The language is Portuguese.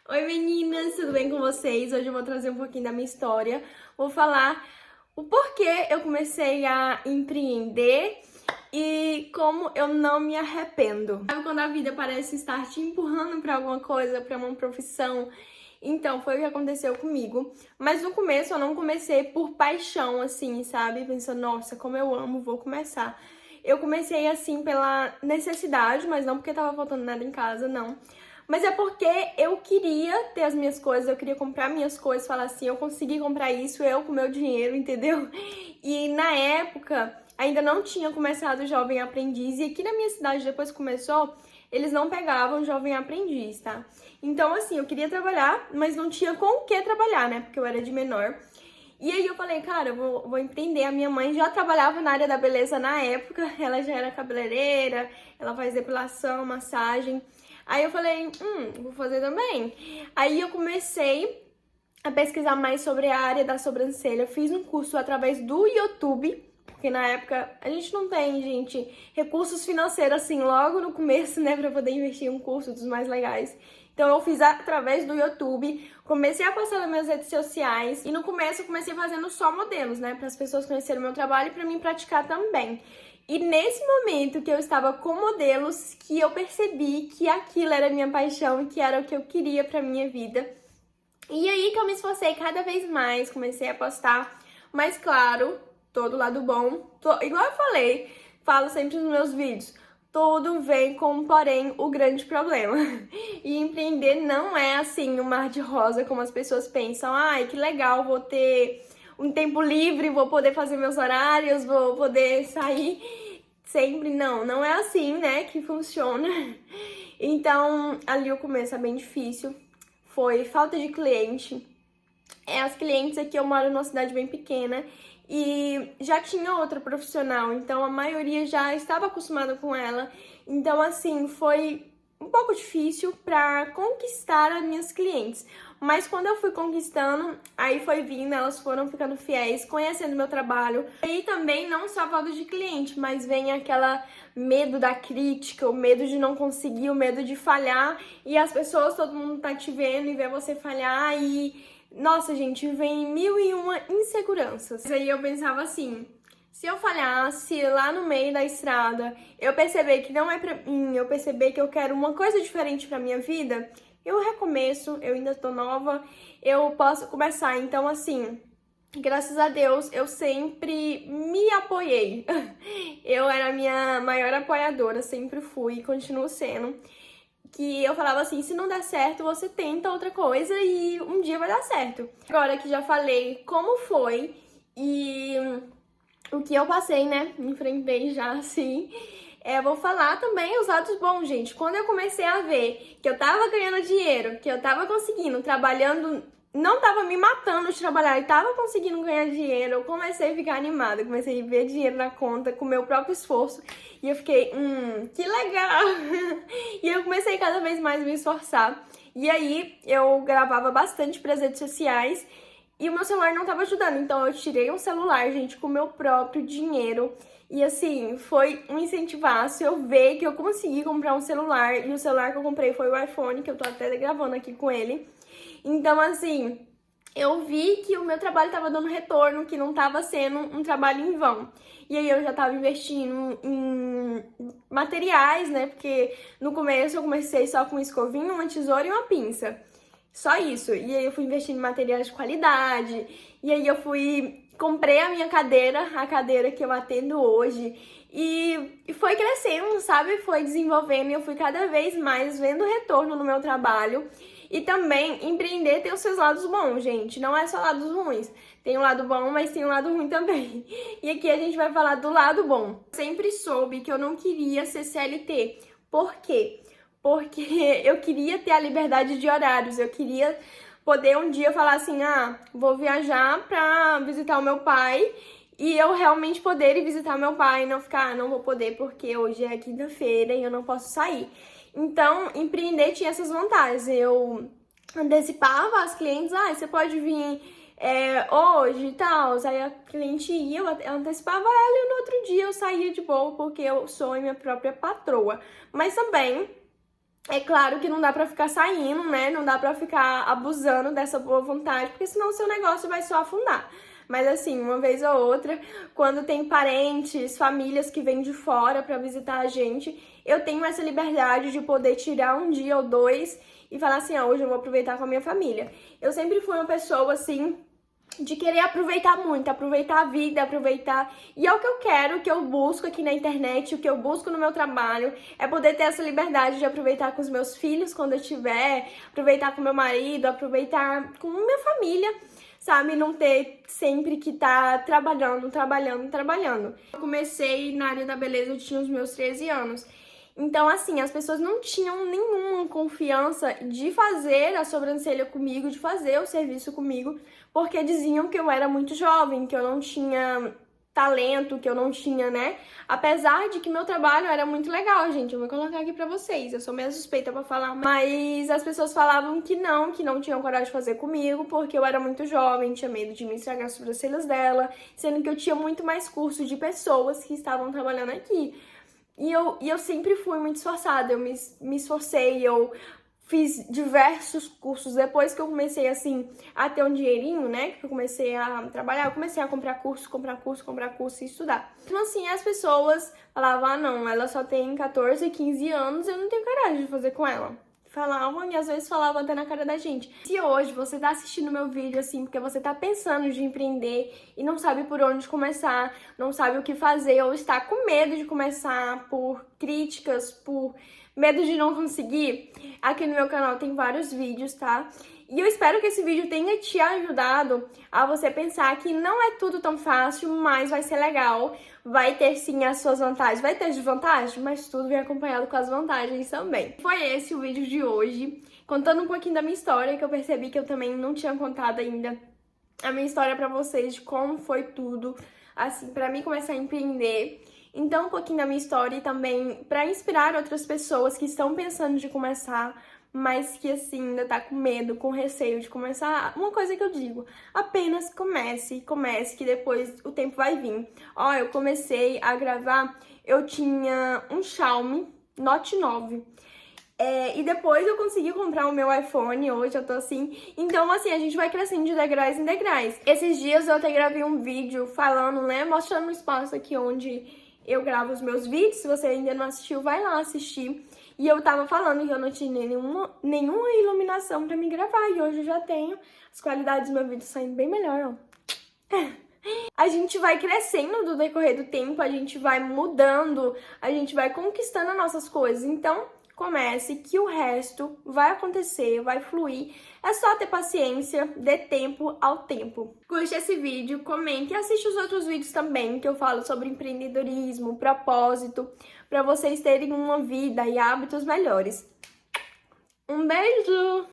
Oi meninas, tudo bem com vocês? Hoje eu vou trazer um pouquinho da minha história. Vou falar o porquê eu comecei a empreender e como eu não me arrependo. Sabe quando a vida parece estar te empurrando para alguma coisa, para uma profissão? Então, foi o que aconteceu comigo. Mas no começo eu não comecei por paixão, assim, sabe? Pensando, nossa, como eu amo, vou começar. Eu comecei assim pela necessidade, mas não porque tava faltando nada em casa, não. Mas é porque eu queria ter as minhas coisas, eu queria comprar minhas coisas, falar assim, eu consegui comprar isso, eu com meu dinheiro, entendeu? E na época, ainda não tinha começado o Jovem Aprendiz, e aqui na minha cidade, depois que começou, eles não pegavam Jovem Aprendiz, tá? Então, assim, eu queria trabalhar, mas não tinha com o que trabalhar, né? Porque eu era de menor. E aí eu falei, cara, eu vou empreender. A minha mãe já trabalhava na área da beleza na época, ela já era cabeleireira, ela faz depilação, massagem. Aí eu falei, vou fazer também. Aí eu comecei a pesquisar mais sobre a área da sobrancelha. Eu fiz um curso através do YouTube, porque na época a gente não tem, gente, recursos financeiros assim logo no começo, né, pra poder investir em um curso dos mais legais. Então eu fiz através do YouTube, comecei a postar nas minhas redes sociais e no começo eu comecei fazendo só modelos, né, para as pessoas conhecerem o meu trabalho e para mim praticar também. E nesse momento que eu estava com modelos, que eu percebi que aquilo era minha paixão e que era o que eu queria para minha vida. E aí que eu me esforcei cada vez mais, comecei a postar, mas claro, todo lado bom, igual eu falei, falo sempre nos meus vídeos, tudo vem com um porém, o grande problema. E empreender não é assim um mar de rosa como as pessoas pensam, ai que legal, vou ter um tempo livre, vou poder fazer meus horários, vou poder sair sempre. Não é assim, né, que funciona. Então, ali o começo é bem difícil. Foi falta de cliente. As clientes aqui, eu moro numa cidade bem pequena e já tinha outra profissional, então a maioria já estava acostumada com ela. Então, assim, foi um pouco difícil para conquistar as minhas clientes. Mas quando eu fui conquistando, aí foi vindo, elas foram ficando fiéis, conhecendo meu trabalho. E também não só a falta de cliente, mas vem aquela medo da crítica, o medo de não conseguir, o medo de falhar. E as pessoas, todo mundo tá te vendo e vê você falhar e... Nossa, gente, vem mil e uma inseguranças. Aí eu pensava assim, se eu falhasse lá no meio da estrada, eu perceber que não é pra mim, eu perceber que eu quero uma coisa diferente pra minha vida, eu recomeço, eu ainda tô nova, eu posso começar. Então, assim, graças a Deus, eu sempre me apoiei. Eu era a minha maior apoiadora, sempre fui e continuo sendo. Que eu falava assim, se não der certo, você tenta outra coisa e um dia vai dar certo. Agora que já falei como foi e o que eu passei, né, enfrentei já assim, vou falar também os lados bons, gente. Quando eu comecei a ver que eu tava ganhando dinheiro, que eu tava conseguindo, trabalhando, não tava me matando de trabalhar e tava conseguindo ganhar dinheiro, eu comecei a ficar animada, comecei a ver dinheiro na conta com o meu próprio esforço e eu fiquei, que legal! E eu comecei cada vez mais a me esforçar. E aí eu gravava bastante para as redes sociais e o meu celular não tava ajudando, então eu tirei um celular, gente, com o meu próprio dinheiro. E assim, foi um incentivaço eu ver que eu consegui comprar um celular. E o celular que eu comprei foi o iPhone, que eu tô até gravando aqui com ele. Então, assim, eu vi que o meu trabalho tava dando retorno, que não tava sendo um trabalho em vão. E aí eu já tava investindo em materiais, né? Porque no começo eu comecei só com um escovinho, uma tesoura e uma pinça. Só isso. E aí eu fui investindo em materiais de qualidade. E aí eu comprei a minha cadeira, a cadeira que eu atendo hoje. E foi crescendo, sabe? Foi desenvolvendo e eu fui cada vez mais vendo retorno no meu trabalho. E também empreender tem os seus lados bons, gente. Não é só lados ruins. Tem um lado bom, mas tem um lado ruim também. E aqui a gente vai falar do lado bom. Sempre soube que eu não queria ser CLT. Por quê? Porque eu queria ter a liberdade de horários, eu queria poder um dia falar assim, vou viajar pra visitar o meu pai e eu realmente poder ir visitar meu pai e não ficar, não vou poder porque hoje é quinta-feira e eu não posso sair. Então, empreender tinha essas vantagens, eu antecipava as clientes, você pode vir hoje e tal, aí a cliente ia, eu antecipava ela e no outro dia eu saía de boa porque eu sou a minha própria patroa. Mas também É claro que não dá pra ficar saindo, né? Não dá pra ficar abusando dessa boa vontade, porque senão o seu negócio vai só afundar. Mas assim, uma vez ou outra, quando tem parentes, famílias que vêm de fora pra visitar a gente, eu tenho essa liberdade de poder tirar um dia ou dois e falar assim, ó, hoje eu vou aproveitar com a minha família. Eu sempre fui uma pessoa assim de querer aproveitar muito, aproveitar a vida, aproveitar. E é o que eu quero, o que eu busco aqui na internet, o que eu busco no meu trabalho, é poder ter essa liberdade de aproveitar com os meus filhos quando eu tiver, aproveitar com meu marido, aproveitar com minha família, sabe? Não ter sempre que estar trabalhando. Eu comecei na área da beleza, eu tinha os meus 13 anos. Então, assim, as pessoas não tinham nenhuma confiança de fazer a sobrancelha comigo, de fazer o serviço comigo, porque diziam que eu era muito jovem, que eu não tinha talento, que eu não tinha, né? Apesar de que meu trabalho era muito legal, gente. Eu vou colocar aqui pra vocês. Eu sou meio suspeita pra falar, mas as pessoas falavam que não tinham coragem de fazer comigo, porque eu era muito jovem, tinha medo de me estragar as sobrancelhas dela, sendo que eu tinha muito mais curso de pessoas que estavam trabalhando aqui. E eu sempre fui muito esforçada, eu me esforcei, eu fiz diversos cursos. Depois que eu comecei, assim, a ter um dinheirinho, né, que eu comecei a trabalhar, eu comecei a comprar curso e estudar. Então, assim, as pessoas falavam, ah, não, ela só tem 14, 15 anos, eu não tenho coragem de fazer com ela. Falavam e às vezes falavam até na cara da gente. Se hoje você tá assistindo meu vídeo assim porque você tá pensando de empreender e não sabe por onde começar, não sabe o que fazer ou está com medo de começar por críticas, por medo de não conseguir, aqui no meu canal tem vários vídeos, tá? E eu espero que esse vídeo tenha te ajudado a você pensar que não é tudo tão fácil, mas vai ser legal. Vai ter sim as suas vantagens, vai ter desvantagens, mas tudo vem acompanhado com as vantagens também. Foi esse o vídeo de hoje, contando um pouquinho da minha história, que eu percebi que eu também não tinha contado ainda a minha história pra vocês, de como foi tudo, assim, pra mim começar a empreender. Então, um pouquinho da minha história e também pra inspirar outras pessoas que estão pensando de começar, mas que assim, ainda tá com medo, com receio de começar. Uma coisa que eu digo, apenas comece, que depois o tempo vai vir. Ó, eu comecei a gravar, eu tinha um Xiaomi Note 9. E depois eu consegui comprar o meu iPhone, hoje eu tô assim. Então, assim, a gente vai crescendo de degraus em degraus. Esses dias eu até gravei um vídeo falando, né, mostrando um espaço aqui onde eu gravo os meus vídeos. Se você ainda não assistiu, vai lá assistir. E eu tava falando que eu não tinha nenhuma iluminação pra me gravar. E hoje eu já tenho. As qualidades do meu vídeo saindo bem melhor, ó. A gente vai crescendo do decorrer do tempo, a gente vai mudando, a gente vai conquistando as nossas coisas. Então, comece que o resto vai acontecer, vai fluir. É só ter paciência, dê tempo ao tempo. Curte esse vídeo, comente e assiste os outros vídeos também, que eu falo sobre empreendedorismo, propósito, para vocês terem uma vida e hábitos melhores. Um beijo!